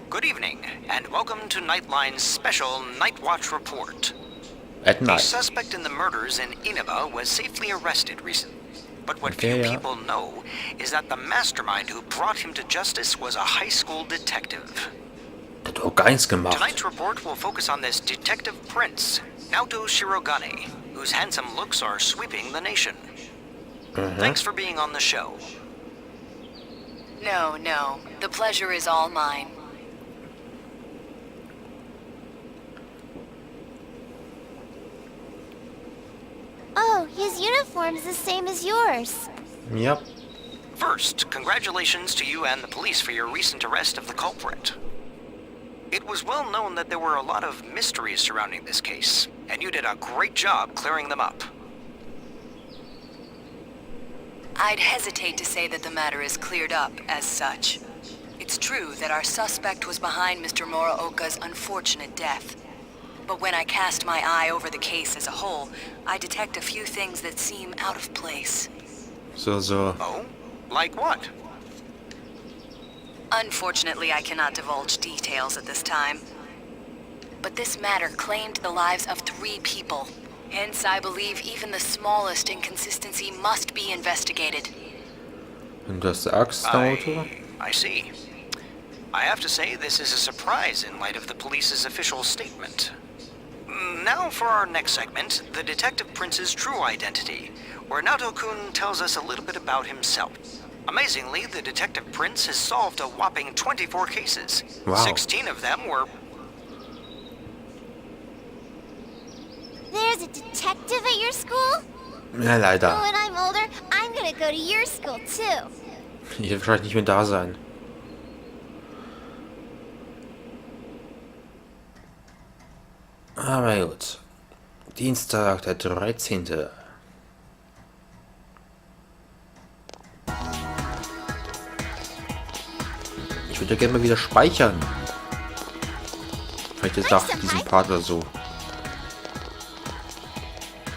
Good evening, and welcome to Nightline's special Night Watch report. At A night. suspect in the murders in Inaba was safely arrested recently. But what few people know is that the mastermind who brought him to justice was a high school detective. Der hat auch gar nichts gemacht. Tonight's report will focus on this Detective Prince, Naoto Shirogane, whose handsome looks are sweeping the nation. Thanks for being on the show. No. The pleasure is all mine. Oh, his uniform's the same as yours. Yep. First, congratulations to you and the police for your recent arrest of the culprit. It was well known that there were a lot of mysteries surrounding this case, and you did a great job clearing them up. I'd hesitate to say that the matter is cleared up as such. It's true that our suspect was behind Mr. Muraoka's unfortunate death. But when I cast my eye over the case as a whole, I detect a few things that seem out of place. So. Oh? Like what? Unfortunately, I cannot divulge details at this time. But this matter claimed the lives of 3 people. Hence, I believe even the smallest inconsistency must be investigated. Wenn du das sagst, Naoto? I see. I have to say this is a surprise in light of the police's official statement. Now for our next segment, the Detective Prince's true identity, where Naoto-kun tells us a little bit about himself. Amazingly, the Detective Prince has solved a whopping 24 cases. Wow. 16 of them were... There's a detective at your school? Ja, leider. When I'm older, I'm gonna go to your school too. Ich werde wahrscheinlich nicht mehr da sein. Aber gut. Dienstag, der 13. Ich würde gerne mal wieder speichern. Vielleicht jetzt nach diesem Part oder so.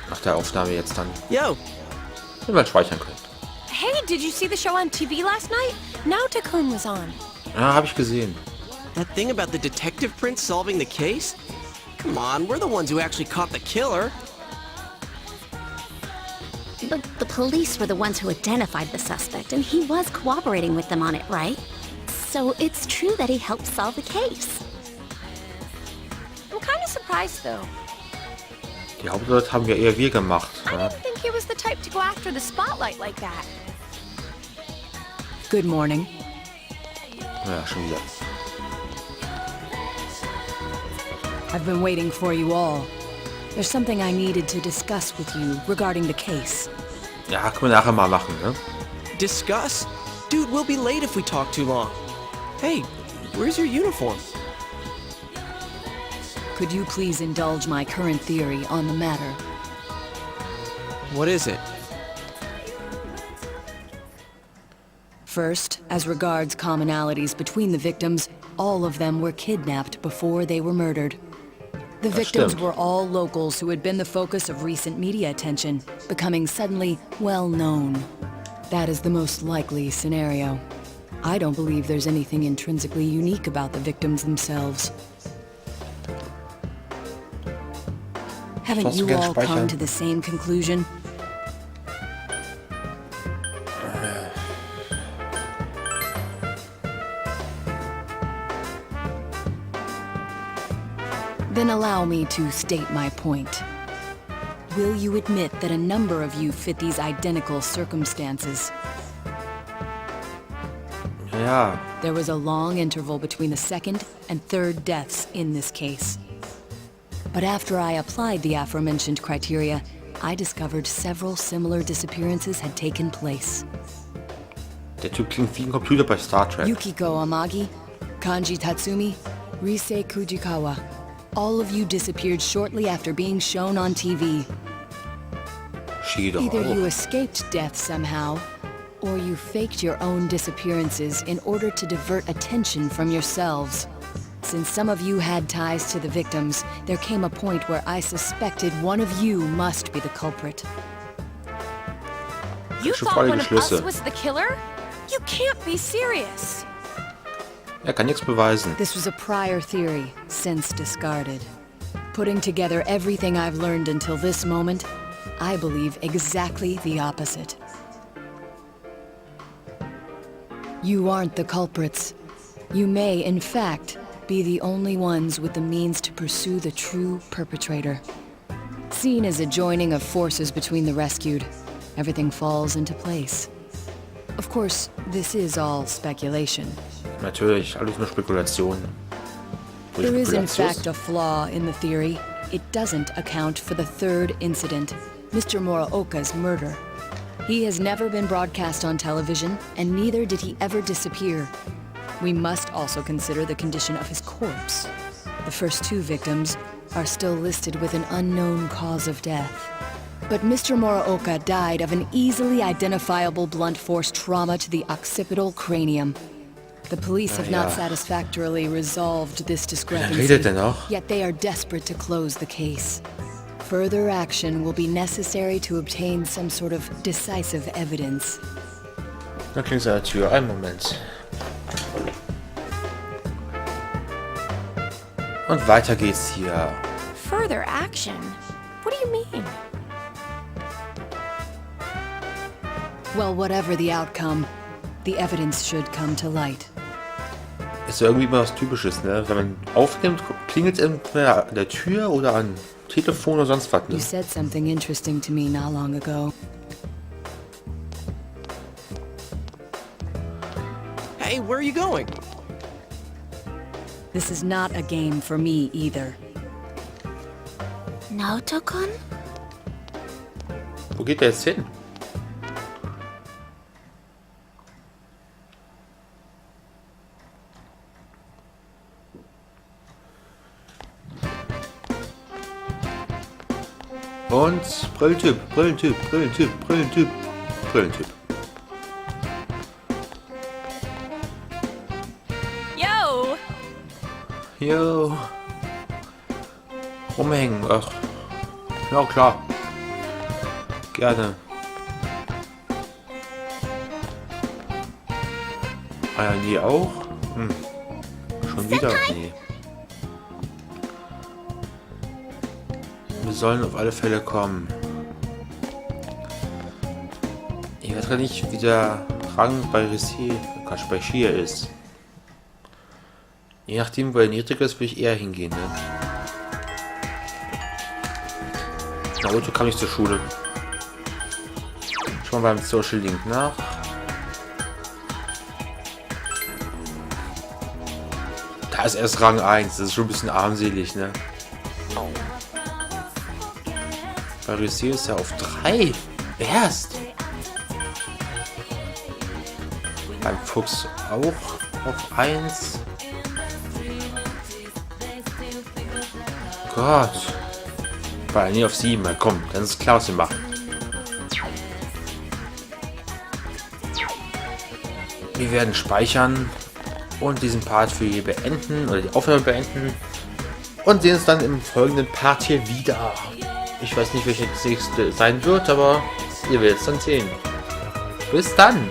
Nach der Aufnahme jetzt dann. Yo! Wenn wir speichern können. Hey, did you see the show on TV last night? Naoto-kun was on. Ja, habe ich gesehen. That thing about the detective prince solving the case? Come on, we're the ones who actually caught the killer. But the police were the ones who identified the suspect, and he was cooperating with them on it, right? So it's true that he helped solve the case. I'm kind of surprised, though. Die Hauptleute haben ja eher wir gemacht. I Ja? didn't think he was the type to go after the spotlight like that. Good morning. Ja, schon wieder. I've been waiting for you all. There's something I needed to discuss with you regarding the case. Ja, können wir nachher mal machen, ne? Discuss? Dude, we'll be late if we talk too long. Hey, where's your uniform? Could you please indulge my current theory on the matter? What is it? First, as regards commonalities between the victims, all of them were kidnapped before they were murdered. The victims stimmt. were all locals who had been the focus of recent media attention, becoming suddenly well-known. That is the most likely scenario. I don't believe there's anything intrinsically unique about the victims themselves. Haven't Lass you gern all come speichern. to the same conclusion? Then allow me to state my point. Will you admit that a number of you fit these identical circumstances? Ja, There was a long interval between the second and third deaths in this case. But after I applied the aforementioned criteria, I discovered several similar disappearances had taken place. der Typ klingt wie ein Computer bei Star Trek. Yukiko Amagi, Kanji Tatsumi, Rise Kujikawa. All of you disappeared shortly after being shown on TV. Shido. Either you escaped death somehow, or you faked your own disappearances in order to divert attention from yourselves. Since some of you had ties to the victims, there came a point where I suspected one of you must be the culprit. You Schon thought voll die one of us Schlüsse. was the killer? You can't be serious. Er kann nichts beweisen. This was a prior theory, since discarded. Putting together everything I've learned until this moment, I believe exactly the opposite. You aren't the culprits. You may, in fact, be the only ones with the means to pursue the true perpetrator. Seen as a joining of forces between the rescued, everything falls into place. Of course, this is all speculation. Natürlich, alles nur Spekulation. There is in Spekulatius? fact a flaw in the theory. It doesn't account for the third incident, Mr. Muraoka's murder. He has never been broadcast on television, and neither did he ever disappear. We must also consider the condition of his corpse. The first two victims are still listed with an unknown cause of death. But Mr. Muraoka died of an easily identifiable blunt force trauma to the occipital cranium. The police have not ja. satisfactorily resolved this discrepancy, redet er noch? yet they are desperate to close the case. Further action will be necessary to obtain some sort of decisive evidence. Da klingt es an der Tür. Einen Moment. Und weiter geht's hier. Further action? What do you mean? Well, whatever the outcome, the evidence should come to light. Ist ja irgendwie immer was Typisches, ne? Wenn man aufnimmt, klingelt es entweder an der Tür oder an Telefon oder sonst was, ne? You said something interesting to me not long ago. Hey, where are you going? This is not a game for me either. Naoto-kun? Wo geht der jetzt hin? Und Brillentyp, Brillentyp, Brillentyp, Brillentyp, Brillentyp. Yo! Jo. Rumhängen, ach. Ja, klar. Gerne. Ah ja, nee, auch? Schon wieder? Nee. Wir sollen auf alle Fälle kommen. Ich weiß gar nicht, wie der Rang bei bei Shia ist. Je nachdem, wo er niedriger ist, würde ich eher hingehen, ne? Naruto kam nicht zur Schule. Schauen wir beim Social Link nach. Da ist erst Rang 1, das ist schon ein bisschen armselig, ne? Bei Ryusei ist er auf 3. Erst. Beim Fuchs auch auf 1. Gott. Bei nie auf 7. Komm, dann ist klar, was wir machen. Wir werden speichern und diesen Part für hier beenden oder die Aufnahme beenden und sehen uns dann im folgenden Part hier wieder. Ich weiß nicht, welche das nächste sein wird, aber ihr werdet es dann sehen. Bis dann!